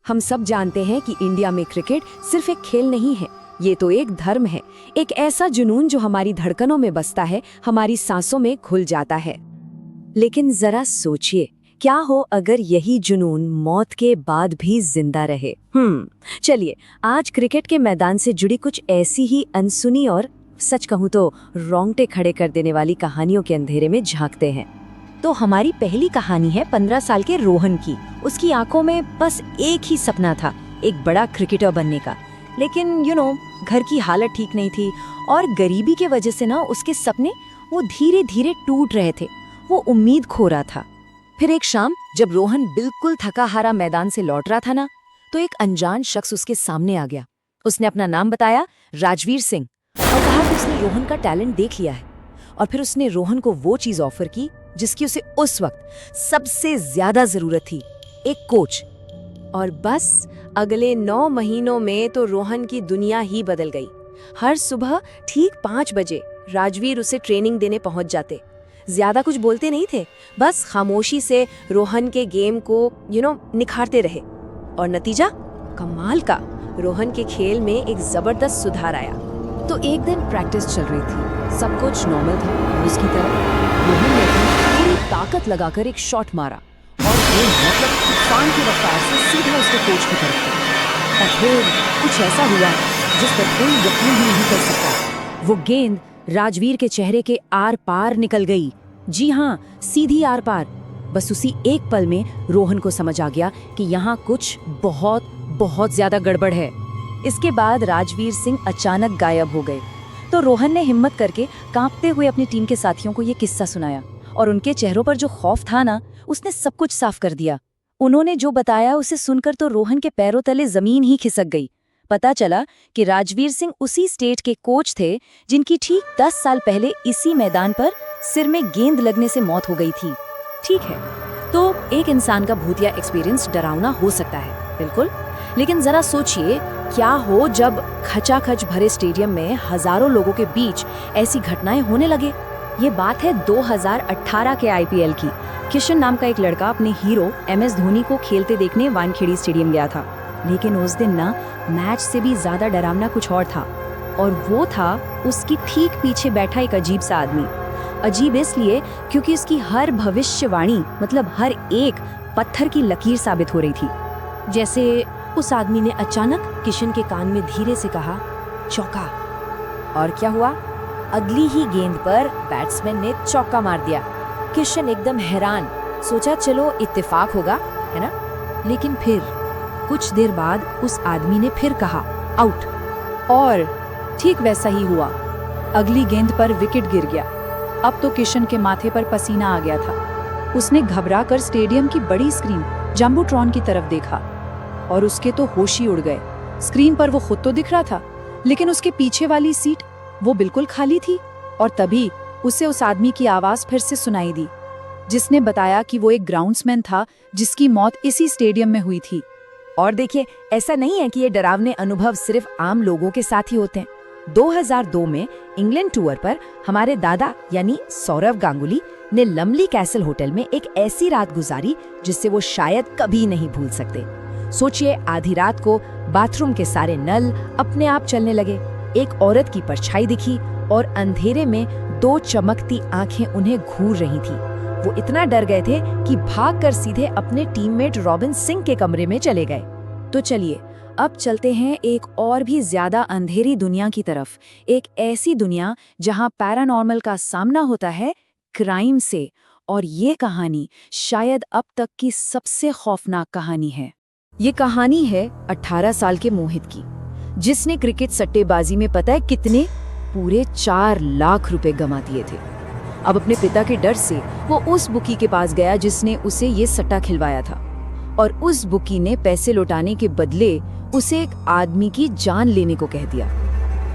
हम सब जानते हैं कि इंडिया में क्रिकेट सिर्फ एक खेल नहीं है, ये तो एक धर्म है, एक ऐसा जुनून जो हमारी धड़कनों में बसता है, हमारी सांसों में घुल जाता है। लेकिन जरा सोचिए, क्या हो अगर यही जुनून मौत के बाद भी जिंदा रहे। चलिए आज क्रिकेट के मैदान से जुड़ी कुछ ऐसी ही अनसुनी और सच कहूँ तो रोंगटे खड़े कर देने वाली कहानियों के अंधेरे में झांकते हैं। तो हमारी पहली कहानी है 15 साल के रोहन की। उसकी आंखों में बस एक ही सपना था, एक बड़ा क्रिकेटर बनने का। लेकिन घर की हालत ठीक नहीं थी और गरीबी के वजह से ना उसके सपने वो धीरे धीरे टूट रहे थे। वो उम्मीद खो रहा था। फिर एक शाम जब रोहन बिल्कुल थका हारा मैदान से लौट रहा था ना, तो एक अनजान शख्स उसके सामने आ गया। उसने अपना नाम बताया, राजवीर सिंह, और कहा कि उसने रोहन का टैलेंट देख लिया है। और फिर उसने रोहन को वो चीज ऑफर की जिसकी उसे उस वक्त सबसे ज्यादा जरूरत थी, एक कोच। और बस अगले 9 महीनों में तो रोहन की दुनिया ही बदल गई। हर सुबह ठीक 5 बजे राजवीर उसे ट्रेनिंग देने पहुंच जाते। ज्यादा कुछ बोलते नहीं थे, बस खामोशी से रोहन के गेम को निखारते रहे। और नतीजा कमाल का, रोहन के खेल में एक जबरदस्त सुधार आया। तो एक दिन प्रैक्टिस चल रही थी, सब कुछ नॉर्मल था और उसकी तरफ रोहन ने पूरी ताकत लगाकर एक शॉट मारा और वो तूफान की रफ्तार से सीधा उसके कोच की तरफ गया। और फिर कुछ ऐसा हुआ जिस पर कोई यकीन ही नहीं कर सकता। वो गेंद राजवीर के चेहरे के आर पार निकल गई। जी हाँ, सीधी आर पार। बस उसी एक पल में रोहन को समझ आ गया कि यहाँ कुछ बहुत बहुत ज्यादा गड़बड़ है। इसके बाद राजवीर सिंह अचानक गायब हो गए। तो रोहन ने हिम्मत करके कांपते हुए अपनी टीम के साथियों को ये किस्सा सुनाया और उनके चेहरों पर जो खौफ था ना, उसने सब कुछ साफ कर दिया। उन्होंने जो बताया उसे सुनकर तो रोहन के पैरों तले जमीन ही खिसक गई। पता चला कि राजवीर सिंह उसी स्टेट के कोच थे जिनकी ठीक 10 साल पहले इसी मैदान पर सिर में गेंद लगने से मौत हो गई थी। ठीक है, तो एक इंसान का भूतिया एक्सपीरियंस डरावना हो सकता है, बिल्कुल, लेकिन जरा सोचिए क्या हो जब खचाखच भरे स्टेडियम में हजारों लोगों के बीच ऐसी घटनाएं होने लगे। ये बात है 2018 के आईपीएल की। किशन नाम का एक लड़का अपने हीरो MS धोनी को खेलते देखने वानखेड़ी स्टेडियम गया था। लेकिन उस दिन ना मैच से भी ज्यादा डरावना कुछ और था, और वो था उसकी ठीक पीछे बैठा एक अजीब सा आदमी। अजीब इसलिए क्योंकि उसकी हर भविष्यवाणी, मतलब हर एक पत्थर की लकीर साबित हो रही थी। जैसे उस आदमी ने अचानक किशन के कान में धीरे से कहा, चौका। और क्या हुआ? अगली ही गेंद पर बैट्समैन ने चौका मार दिया। किशन एकदम हैरान, सोचा चलो इत्तेफाक होगा, है ना? लेकिन फिर कुछ देर बाद उस आदमी ने फिर कहा, आउट। और ठीक वैसा ही हुआ। अगली गेंद पर विकेट गिर गया। अब तो किशन के माथे पर पसीना आ गया था। उसने घबराकर स्टेडियम की बड़ी स्क्रीन जंबोट्रॉन की तरफ देखा और उसके तो होश ही उड़ गए। स्क्रीन पर वो खुद तो दिख रहा था, लेकिन उसके पीछे वाली सीट वो बिल्कुल खाली थी। और तभी उसे उस आदमी की आवाज फिर से सुनाई दी, जिसने बताया कि वो एक ग्राउंड्समैन था जिसकी मौत इसी स्टेडियम में हुई थी। और देखिए, ऐसा नहीं है कि ये डरावने अनुभव सिर्फ आम लोगों के साथ ही होते हैं। 2002 में इंग्लैंड टूर पर हमारे दादा यानी सौरव गांगुली ने लमली कैसल होटल में एक ऐसी रात गुजारी जिससे वो शायद कभी नहीं भूल सकते। सोचिए, आधी रात को बाथरूम के सारे नल अपने आप चलने लगे, एक औरत की परछाई दिखी और अंधेरे में 2 चमकती आंखें उन्हें घूर रही थी। वो इतना डर गए थे कि भागकर सीधे अपने टीममेट रॉबिन सिंह के कमरे में चले गए। तो चलिए अब चलते हैं एक और भी ज्यादा अंधेरी दुनिया की तरफ, एक ऐसी दुनिया जहां पैरानॉर्मल का सामना होता है क्राइम से। और ये कहानी शायद अब तक की सबसे खौफनाक कहानी है। ये कहानी है 18 साल के मोहित की, जिसने क्रिकेट सट्टेबाजी में पता है कितने, पूरे 4 लाख रुपए गंवा दिए थे। अब अपने पिता के डर से वो उस बुकी के पास गया जिसने उसे ये सट्टा खिलवाया था, और उस बुकी ने पैसे लौटाने के बदले उसे एक आदमी की जान लेने को कह दिया।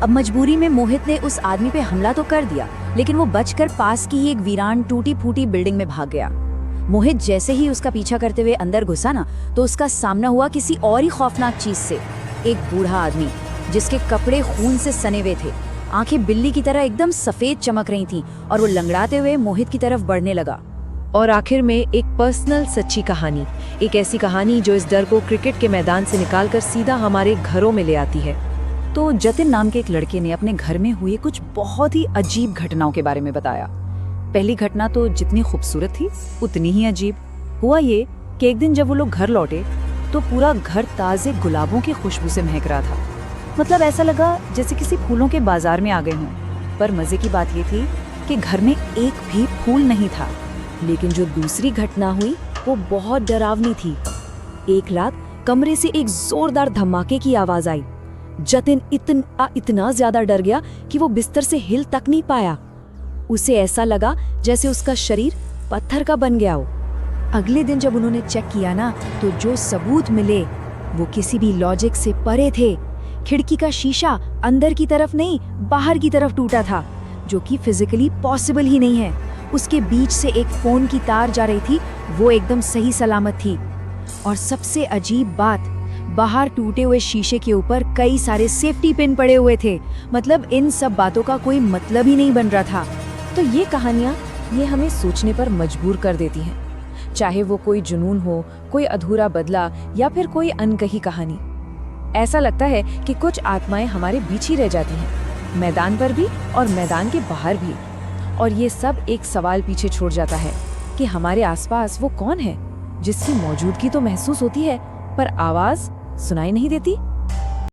अब मजबूरी में मोहित ने उस आदमी पे हमला तो कर दिया, लेकिन वो बचकर पास की ही एक वीरान टूटी फूटी बिल्डिंग में भाग गया। मोहित जैसे ही उसका पीछा करते हुए अंदर घुसा ना, तो उसका सामना हुआ किसी और ही खौफनाक चीज से। एक बूढ़ा आदमी जिसके कपड़े खून से सने हुए थे, आंखें बिल्ली की तरह एकदम सफेद चमक रही थीं, और वो लंगड़ाते हुए मोहित की तरफ बढ़ने लगा। और आखिर में एक पर्सनल सच्ची कहानी, एक ऐसी कहानी जो इस डर को क्रिकेट के मैदान से निकालकर सीधा हमारे घरों में ले आती है। तो जतिन नाम के एक लड़के ने अपने घर में हुई कुछ बहुत ही अजीब घटनाओं के बारे में बताया। पहली घटना तो जितनी खूबसूरत थी उतनी ही अजीब। हुआ ये कि एक दिन जब वो लोग घर लौटे तो पूरा घर ताजे गुलाबों की खुशबू से महक रहा था। मतलब ऐसा लगा जैसे किसी फूलों के बाजार में आ गए हों। पर मजे की बात ये थी कि घर में एक भी फूल नहीं था। लेकिन जो दूसरी घटना हुई वो बहुत डरावनी थी। एक रात कमरे से एक जोरदार धमाके की आवाज आई। जतिन इतना ज्यादा डर गया कि वो बिस्तर से हिल तक नहीं पाया। उसे ऐसा लगा जैसे उसका शरीर पत्थर का बन गया हो। अगले दिन जब उन्होंने चेक किया ना, तो जो सबूत मिले वो किसी भी लॉजिक से परे थे। खिड़की का शीशा अंदर की तरफ नहीं, बाहर की तरफ टूटा था, जो कि फिजिकली पॉसिबल ही नहीं है। उसके बीच से एक फोन की तार जा रही थी, वो एकदम सही सलामत थी। और सबसे अजीब बात, बाहर टूटे हुए शीशे के ऊपर कई सारे सेफ्टी पिन पड़े हुए थे। मतलब इन सब बातों का कोई मतलब ही नहीं बन रहा था। तो ये कहानियाँ ये हमें सोचने पर मजबूर कर देती हैं, चाहे वो कोई जुनून हो, कोई अधूरा बदला या फिर कोई अनकही कहानी। ऐसा लगता है कि कुछ आत्माएं हमारे बीच ही रह जाती हैं, मैदान पर भी और मैदान के बाहर भी। और ये सब एक सवाल पीछे छोड़ जाता है कि हमारे आसपास वो कौन है जिसकी मौजूदगी तो महसूस होती है पर आवाज सुनाई नहीं देती।